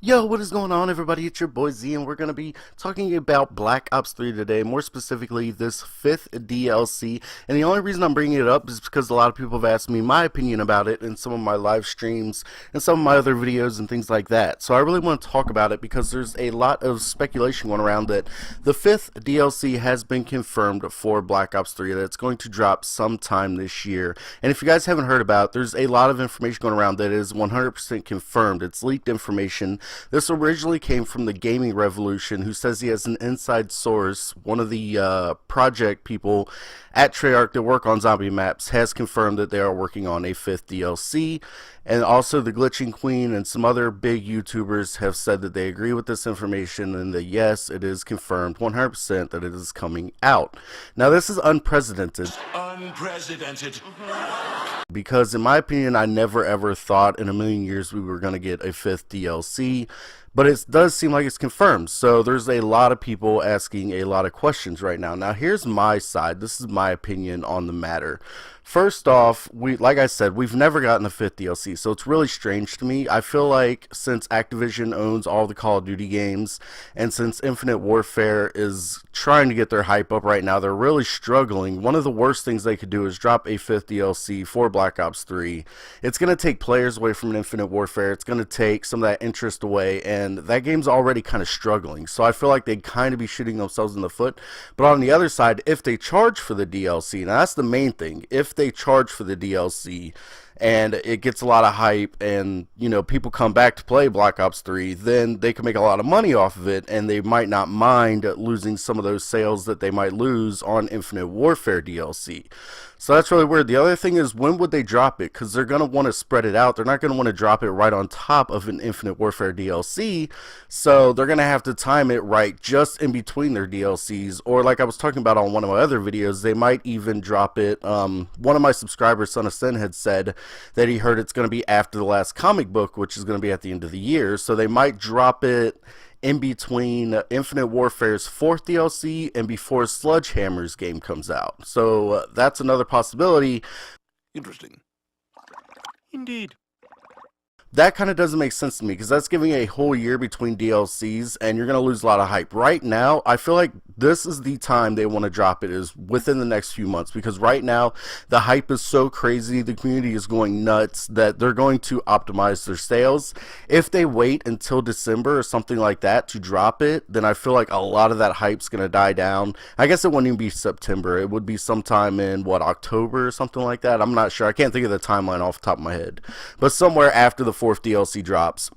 Yo, what is going on, everybody? It's your boy Z, and we're going to be talking about Black Ops 3 today, more specifically this 5th DLC. And the only reason I'm bringing it up is because a lot of people have asked me my opinion about it in some of my live streams and some of my other videos and things like that. So I really want to talk about it because there's a lot of speculation going around that the 5th DLC has been confirmed for Black Ops 3, that it's going to drop sometime this year. And if you guys haven't heard about it, there's a lot of information going around that is 100% confirmed. It's leaked information. This originally came from the Gaming Revolution, who says he has an inside source. One of the project people at Treyarch that work on zombie maps has confirmed that they are working on a 5th DLC. And also the Glitching Queen and some other big YouTubers have said that they agree with this information and that yes, it is confirmed 100% that it is coming out. Now this is unprecedented. Unprecedented. Because in my opinion, I never ever thought in a million years we were going to get a 5th DLC, but it does seem like it's confirmed. So there's a lot of people asking a lot of questions right now. Now here's my side. This is my opinion on the matter. First off, like I said, we've never gotten a 5th DLC, so it's really strange to me. I feel like since Activision owns all the Call of Duty games, and since Infinite Warfare is trying to get their hype up right now, they're really struggling. One of the worst things they could do is drop a 5th DLC for Black Ops 3. It's going to take players away from Infinite Warfare. It's going to take some of that interest away, and that game's already kind of struggling. So I feel like they'd kind of be shooting themselves in the foot. But on the other side, if they charge for the DLC, now that's the main thing. If they charge for the DLC and it gets a lot of hype and people come back to play Black Ops 3, then they can make a lot of money off of it, and they might not mind losing some of those sales that they might lose on Infinite Warfare DLC. So that's really weird. The other thing is, when would they drop it? Because they're going to want to spread it out. They're not going to want to drop it right on top of an Infinite Warfare DLC. So they're going to have to time it right just in between their DLCs. Or like I was talking about on one of my other videos, they might even drop it. One of my subscribers, Son of Sin, had said that he heard it's going to be after the last comic book, which is going to be at the end of the year. So they might drop it in between Infinite Warfare's 4th DLC and before Sledgehammer's game comes out. So that's another possibility. Interesting. Indeed. That kind of doesn't make sense to me, because that's giving a whole year between DLCs, and you're going to lose a lot of hype. Right now, I feel like this is the time they want to drop it, is within the next few months, because right now, the hype is so crazy, the community is going nuts, that they're going to optimize their sales. If they wait until December or something like that to drop it, then I feel like a lot of that hype's going to die down. I guess it wouldn't even be September. It would be sometime in, October or something like that? I'm not sure. I can't think of the timeline off the top of my head. But somewhere after the 4th DLC drops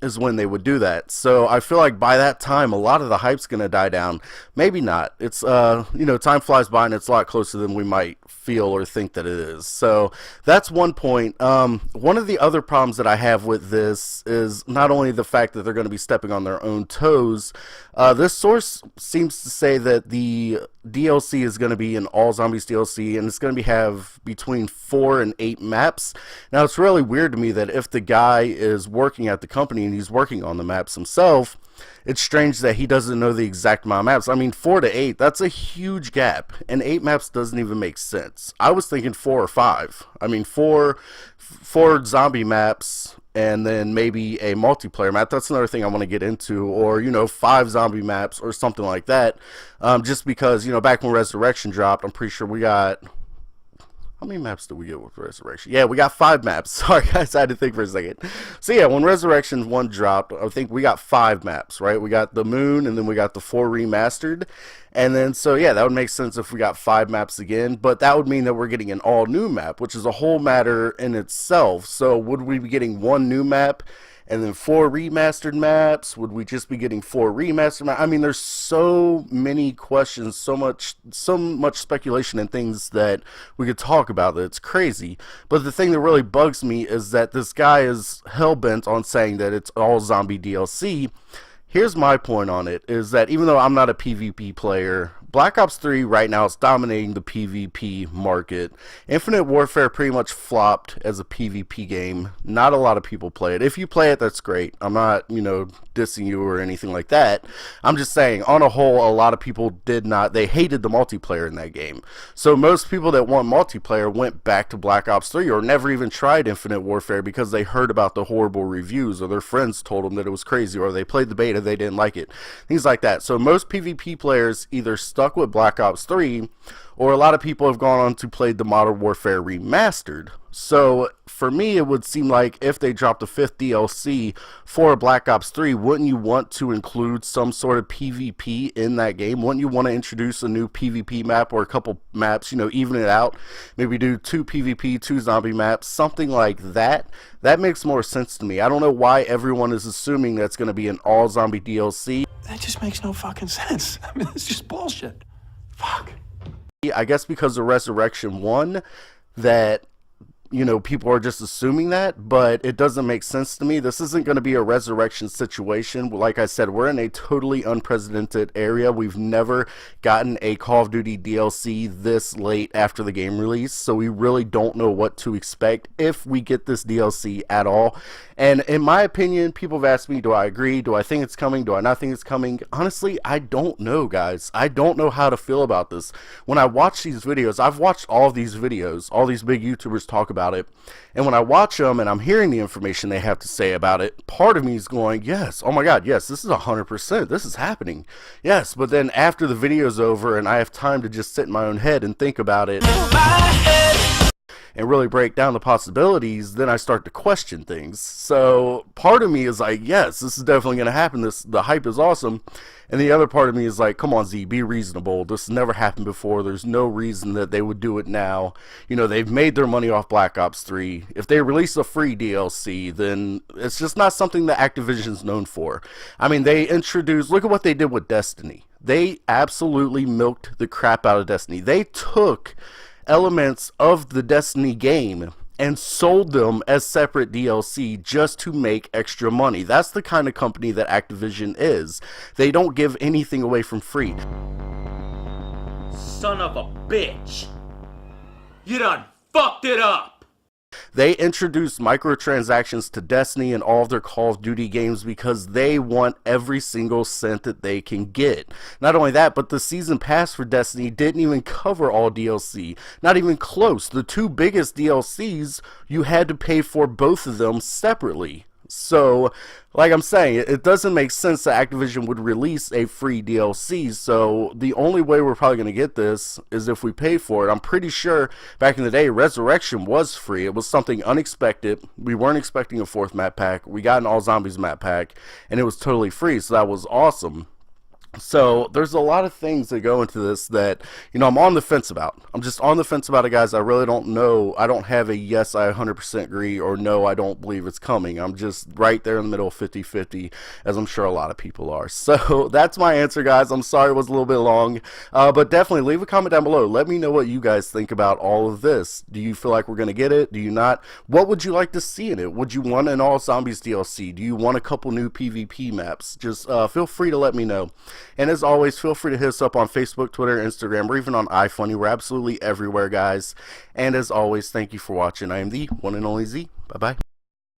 is when they would do that. So I feel like by that time a lot of the hype's gonna die down. Maybe not. It's time flies by and it's a lot closer than we might feel or think that it is. So that's one point. One of the other problems that I have with this is not only the fact that they're going to be stepping on their own toes. This source seems to say that the DLC is going to be an all zombies DLC, and it's going to have between 4 and 8 maps. Now it's really weird to me that if the guy is working at the company and he's working on the maps himself, it's strange that he doesn't know the exact amount of maps. I mean, 4 to 8, that's a huge gap, and 8 maps doesn't even make sense. I was thinking 4 or 5. I mean, four zombie maps and then maybe a multiplayer map. That's another thing I want to get into. Or 5 zombie maps or something like that. Just because back when Resurrection dropped, I'm pretty sure we got... How many maps did we get with Resurrection? Yeah, we got 5 maps. Sorry, guys, I had to think for a second. So, yeah, when Resurrection 1 dropped, I think we got 5 maps, right? We got the Moon, and then we got the 4 remastered. And then, so, yeah, that would make sense if we got 5 maps again. But that would mean that we're getting an all-new map, which is a whole matter in itself. So, would we be getting 1 new map and then 4 remastered maps? Would we just be getting 4 remastered maps? I mean, there's so many questions, so much speculation and things that we could talk about that it's crazy. But the thing that really bugs me is that this guy is hell-bent on saying that it's all zombie DLC. Here's my point on it, is that even though I'm not a PvP player, Black Ops 3 right now is dominating the PvP market. Infinite Warfare pretty much flopped as a PvP game. Not a lot of people play it. If you play it, that's great. I'm not, dissing you or anything like that. I'm just saying, on a whole, a lot of people they hated the multiplayer in that game. So most people that want multiplayer went back to Black Ops 3 or never even tried Infinite Warfare because they heard about the horrible reviews, or their friends told them that it was crazy, or they played the beta, they didn't like it. Things like that. So most PvP players either stuck with Black Ops 3, or a lot of people have gone on to play the Modern Warfare Remastered. So for me, it would seem like if they dropped a 5th DLC for Black Ops 3, wouldn't you want to include some sort of PvP in that game? Wouldn't you want to introduce a new PvP map or a couple maps, even it out? Maybe do 2 PvP, 2 zombie maps, something like that. That makes more sense to me. I don't know why everyone is assuming that's going to be an all zombie DLC. That just makes no fucking sense. I mean, it's just bullshit. Fuck. I guess because of Resurrection 1 that people are just assuming that, but it doesn't make sense to me. This isn't going to be a Resurrection situation. Like I said, we're in a totally unprecedented area. We've never gotten a Call of Duty DLC this late after the game release, so we really don't know what to expect if we get this DLC at all. And in my opinion, people have asked me, do I agree? Do I think it's coming? Do I not think it's coming? Honestly, I don't know, guys. I don't know how to feel about this. When I watch these videos, I've watched all these videos, all these big YouTubers talk about it, and when I watch them and I'm hearing the information they have to say about it, part of me is going, yes, oh my god, yes, this is 100%, this is happening, yes. But then after the video's over and I have time to just sit in my own head and think about it and really break down the possibilities, then I start to question things. So part of me is like, yes, this is definitely going to happen, the hype is awesome. And the other part of me is like, come on, Z, be reasonable. This has never happened before. There's no reason that they would do it now. They've made their money off Black Ops 3. If they release a free DLC, then it's just not something that Activision's known for. I mean, look at what they did with Destiny. They absolutely milked the crap out of Destiny. They took elements of the Destiny game and sold them as separate DLC just to make extra money. That's the kind of company that Activision is. They don't give anything away from free. Son of a bitch! You done fucked it up! They introduced microtransactions to Destiny and all of their Call of Duty games because they want every single cent that they can get. Not only that, but the season pass for Destiny didn't even cover all DLC. Not even close. The 2 biggest DLCs, you had to pay for both of them separately. So, like I'm saying, it doesn't make sense that Activision would release a free DLC, so the only way we're probably going to get this is if we pay for it. I'm pretty sure back in the day, Resurrection was free. It was something unexpected. We weren't expecting a 4th map pack. We got an All Zombies map pack, and it was totally free, so that was awesome. So there's a lot of things that go into this that, I'm on the fence about. I'm just on the fence about it, guys. I really don't know. I don't have a yes, I 100% agree, or no, I don't believe it's coming. I'm just right there in the middle, 50-50, as I'm sure a lot of people are. So that's my answer, guys. I'm sorry it was a little bit long, but definitely leave a comment down below. Let me know what you guys think about all of this. Do you feel like we're going to get it? Do you not? What would you like to see in it? Would you want an All Zombies DLC? Do you want a couple new PvP maps? Just feel free to let me know. And as always, feel free to hit us up on Facebook, Twitter, Instagram, or even on ifunny. We're absolutely everywhere, guys. And as always, thank you for watching. I am the one and only Z. Bye-bye.